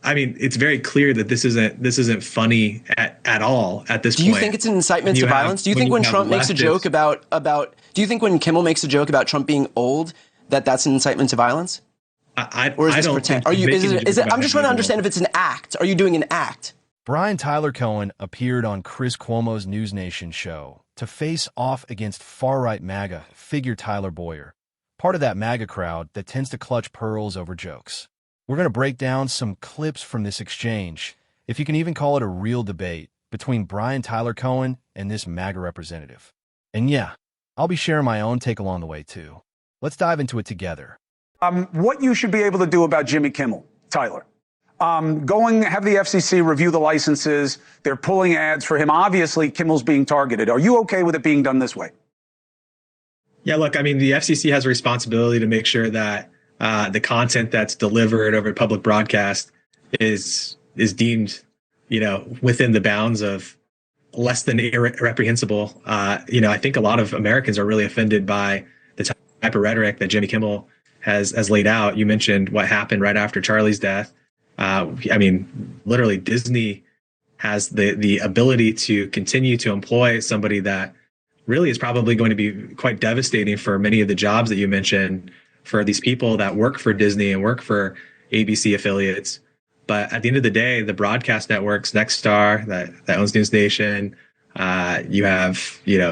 I mean, it's very clear that this isn't funny at all at this point. Do you think it's an incitement to violence? Do you think when Trump makes a joke about do you think when Kimmel makes a joke about Trump being old, that's an incitement to violence? Or is this pretend? I'm just trying to understand if it's an act. Are you doing an act? Brian Tyler Cohen appeared on Chris Cuomo's News Nation show to face off against far-right MAGA figure Tyler Boyer, part of that MAGA crowd that tends to clutch pearls over jokes. We're going to break down some clips from this exchange, if you can even call it a real debate, between Brian Tyler Cohen and this MAGA representative. And yeah, I'll be sharing my own take along the way too. Let's dive into it together. What you should be able to do about Jimmy Kimmel, Tyler. Have the FCC review the licenses. They're pulling ads for him. Obviously, Kimmel's being targeted. Are you okay with it being done this way? Yeah, look, I mean, the FCC has a responsibility to make sure that the content that's delivered over public broadcast is deemed, within the bounds of less than irreprehensible. I think a lot of Americans are really offended by the type of rhetoric that Jimmy Kimmel has laid out. You mentioned what happened right after Charlie's death. I mean, literally, Disney has the ability to continue to employ somebody that really is probably going to be quite devastating for many of the jobs that you mentioned, for these people that work for Disney and work for ABC affiliates. But at the end of the day, the broadcast networks, Nexstar, that owns News Nation, you have,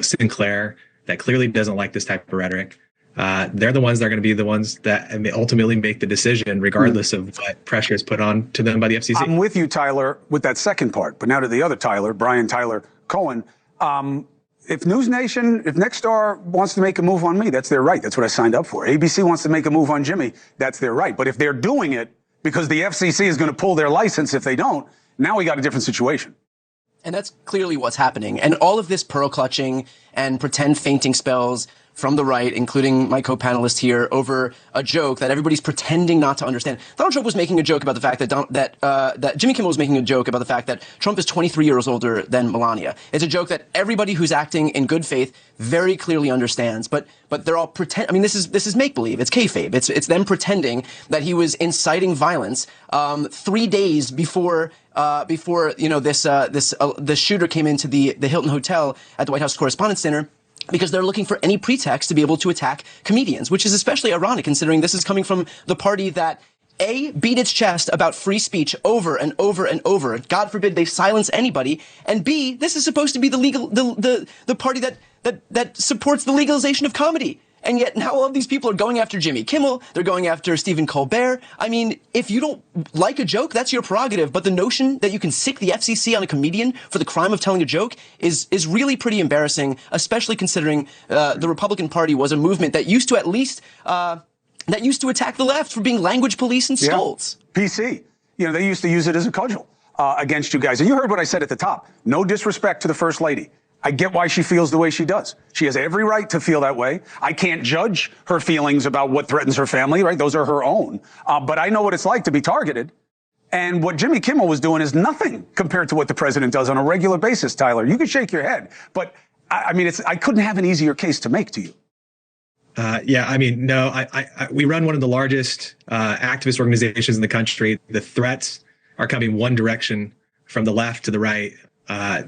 Sinclair, that clearly doesn't like this type of rhetoric. They're the ones that are going to be the ones that ultimately make the decision, regardless of what pressure is put on to them by the FCC. I'm with you, Tyler, with that second part. But now to the other Tyler, Brian Tyler Cohen. If News Nation, if Nexstar wants to make a move on me, that's their right. That's what I signed up for. ABC wants to make a move on Jimmy, that's their right. But if they're doing it because the FCC is going to pull their license if they don't, now we got a different situation. And that's clearly what's happening. And all of this pearl clutching and pretend fainting spells from the right, including my co-panelist here, over a joke that everybody's pretending not to understand. Donald Trump was making a joke about the fact that Jimmy Kimmel was making a joke about the fact that Trump is 23 years older than Melania. It's a joke that everybody who's acting in good faith very clearly understands. But they're all pretend. I mean, this is make believe. It's kayfabe. It's them pretending that he was inciting violence 3 days before this shooter came into the Hilton Hotel at the White House Correspondents' Dinner, because they're looking for any pretext to be able to attack comedians, which is especially ironic considering this is coming from the party that A, beat its chest about free speech over and over and over. God forbid they silence anybody. And B, this is supposed to be the party that supports the legalization of comedy. And yet now all of these people are going after Jimmy Kimmel. They're going after Stephen Colbert. I mean, if you don't like a joke, that's your prerogative. But the notion that you can sick the FCC on a comedian for the crime of telling a joke is really pretty embarrassing, especially considering the Republican Party was a movement that used to at least attack the left for being language police and stolts. Yeah. PC. They used to use it as a cudgel against you guys. And you heard what I said at the top. No disrespect to the First Lady. I get why she feels the way she does. She has every right to feel that way. I can't judge her feelings about what threatens her family, right? Those are her own. But I know what it's like to be targeted. And what Jimmy Kimmel was doing is nothing compared to what the president does on a regular basis, Tyler. You can shake your head. But, I couldn't have an easier case to make to you. We run one of the largest activist organizations in the country. The threats are coming one direction from the left to the right.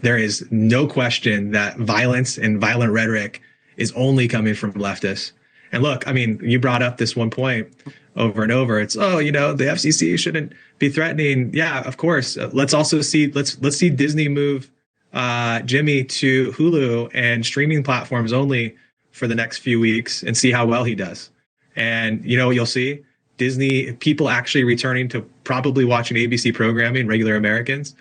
There is no question that violence and violent rhetoric is only coming from leftists. And look, I mean, you brought up this one point over and over. It's, the FCC shouldn't be threatening. Yeah, of course. Let's see Disney move Jimmy to Hulu and streaming platforms only for the next few weeks and see how well he does. And, you'll see Disney people actually returning to probably watching ABC programming, regular Americans.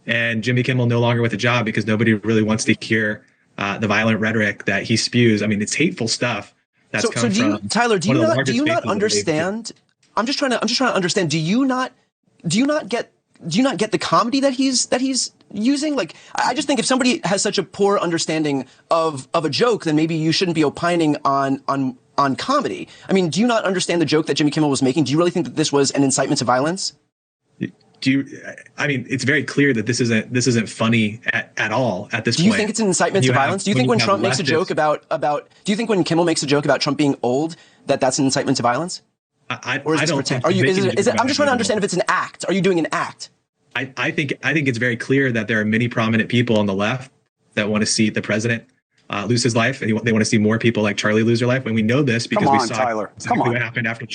And Jimmy Kimmel no longer with a job because nobody really wants to hear the violent rhetoric that he spews. I mean, it's hateful stuff. Tyler, do you not understand? I'm just trying to understand. Do you not get the comedy that he's using? Like, I just think if somebody has such a poor understanding of a joke, then maybe you shouldn't be opining on comedy. I mean, do you not understand the joke that Jimmy Kimmel was making? Do you really think that this was an incitement to violence? It's very clear that this isn't funny at all at this point. Do you think it's an incitement to violence? Do you think when Trump makes a joke do you think when Kimmel makes a joke about Trump being old, that's an incitement to violence? Or is I this don't pretend? think I'm just trying to understand if it's an act. Are you doing an act? I think it's very clear that there are many prominent people on the left that want to see the president lose his life, and they want to see more people like Charlie lose their life. And we know this because we saw Tyler. exactly what happened after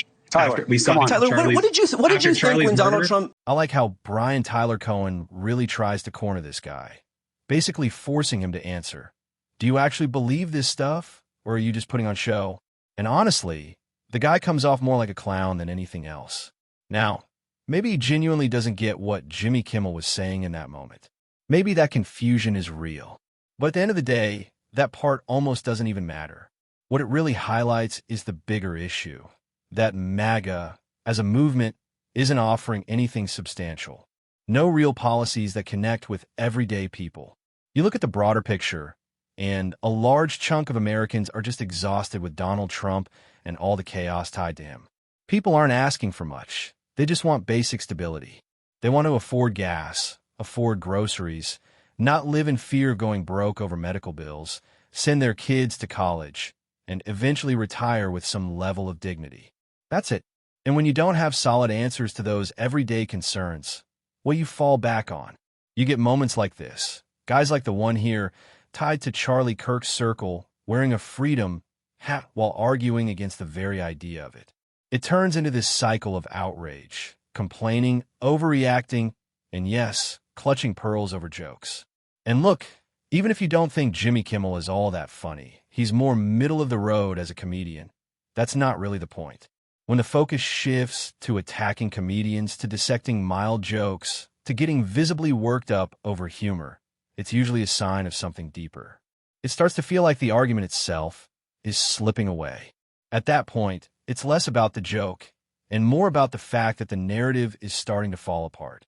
we saw Tyler, what did you think when Donald Trump? I like how Brian Tyler Cohen really tries to corner this guy, basically forcing him to answer. Do you actually believe this stuff, or are you just putting on show? And honestly, the guy comes off more like a clown than anything else. Now, maybe he genuinely doesn't get what Jimmy Kimmel was saying in that moment. Maybe that confusion is real. But at the end of the day, that part almost doesn't even matter. What it really highlights is the bigger issue, that MAGA, as a movement, isn't offering anything substantial. No real policies that connect with everyday people. You look at the broader picture, and a large chunk of Americans are just exhausted with Donald Trump and all the chaos tied to him. People aren't asking for much. They just want basic stability. They want to afford gas, afford groceries, not live in fear of going broke over medical bills, send their kids to college, and eventually retire with some level of dignity. That's it. And when you don't have solid answers to those everyday concerns, what you fall back on, you get moments like this. Guys like the one here, tied to Charlie Kirk's circle, wearing a freedom hat while arguing against the very idea of it. It turns into this cycle of outrage, complaining, overreacting, and yes, clutching pearls over jokes. And look, even if you don't think Jimmy Kimmel is all that funny, he's more middle of the road as a comedian. That's not really the point. When the focus shifts to attacking comedians, to dissecting mild jokes, to getting visibly worked up over humor, it's usually a sign of something deeper. It starts to feel like the argument itself is slipping away. At that point, it's less about the joke and more about the fact that the narrative is starting to fall apart.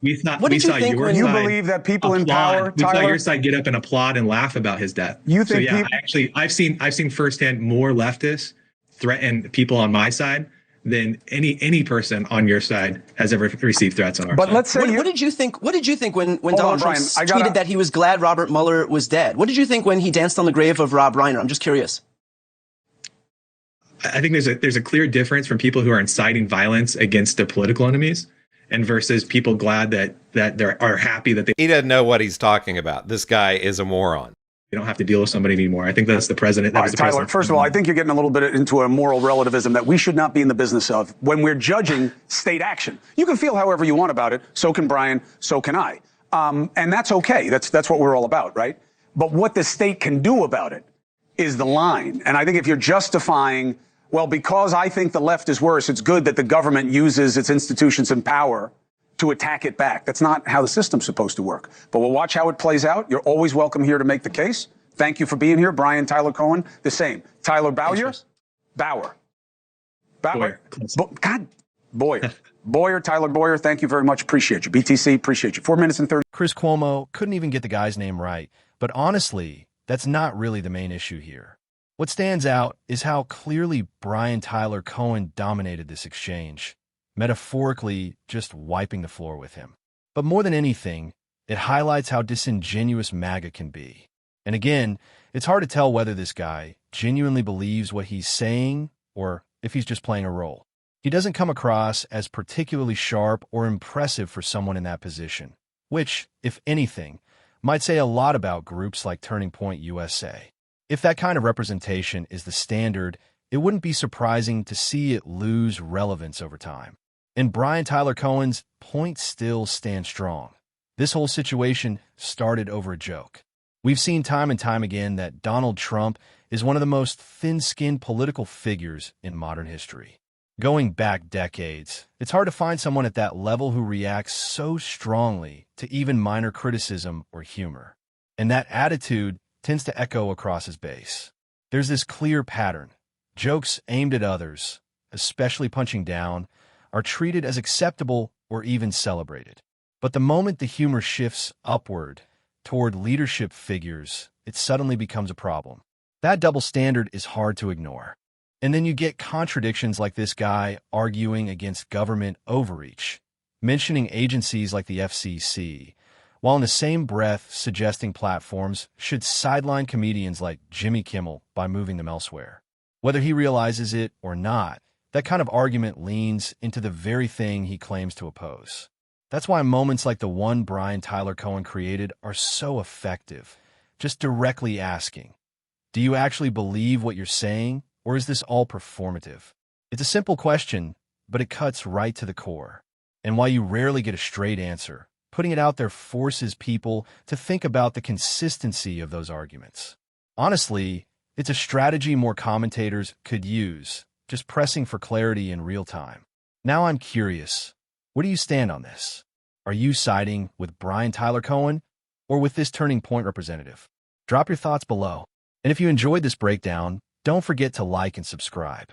We saw you believe that people in power, we saw Tyler? your side get up and applaud and laugh about his death. You think so? Yeah, I've seen firsthand more leftists threaten people on my side than any person on your side has ever received threats on our side. Let's say what did you think? What did you think when Donald Trump tweeted that he was glad Robert Mueller was dead? What did you think when he danced on the grave of Rob Reiner? I'm just curious. I think there's a clear difference from people who are inciting violence against their political enemies and versus people glad that they are happy that he doesn't know what he's talking about. This guy is a moron. You don't have to deal with somebody anymore. I think that's the president. That was the Tyler, president. first of all, I think you're getting a little bit into a moral relativism that we should not be in the business of when we're judging state action. You can feel however you want about it. So can Brian. So can I. And that's okay. That's what we're all about, right? But what the state can do about it is the line. And I think if you're justifying, well, because I think the left is worse, it's good that the government uses its institutions and power to attack it back. That's not how the system's supposed to work. But we'll watch how it plays out. You're always welcome here to make the case. Thank you for being here. Brian Tyler Cohen, the same. Tyler Bowyer? Bauer. Boyer, Tyler Boyer, thank you very much. Appreciate you. BTC, appreciate you. 4 minutes and 30. Chris Cuomo couldn't even get the guy's name right. But honestly, that's not really the main issue here. What stands out is how clearly Brian Tyler Cohen dominated this exchange, metaphorically just wiping the floor with him. But more than anything, it highlights how disingenuous MAGA can be. And again, it's hard to tell whether this guy genuinely believes what he's saying or if he's just playing a role. He doesn't come across as particularly sharp or impressive for someone in that position, which, if anything, might say a lot about groups like Turning Point USA. If that kind of representation is the standard, it wouldn't be surprising to see it lose relevance over time. And Brian Tyler Cohen's point still stands strong. This whole situation started over a joke. We've seen time and time again that Donald Trump is one of the most thin-skinned political figures in modern history. Going back decades, it's hard to find someone at that level who reacts so strongly to even minor criticism or humor. And that attitude tends to echo across his base. There's this clear pattern. Jokes aimed at others, especially punching down, are treated as acceptable or even celebrated. But the moment the humor shifts upward toward leadership figures, it suddenly becomes a problem. That double standard is hard to ignore. And then you get contradictions like this guy arguing against government overreach, mentioning agencies like the FCC, while in the same breath suggesting platforms should sideline comedians like Jimmy Kimmel by moving them elsewhere. Whether he realizes it or not, That kind of argument leans into the very thing he claims to oppose. That's why moments like the one Tyler Cohen created are so effective. Just directly asking, do you actually believe what you're saying, or is this all performative? It's a simple question, but it cuts right to the core. And while you rarely get a straight answer, putting it out there forces people to think about the consistency of those arguments. Honestly, it's a strategy more commentators could use, just pressing for clarity in real time. Now I'm curious, where do you stand on this? Are you siding with Tyler Cohen or with this turning point representative? Drop your thoughts below. And if you enjoyed this breakdown, don't forget to like and subscribe.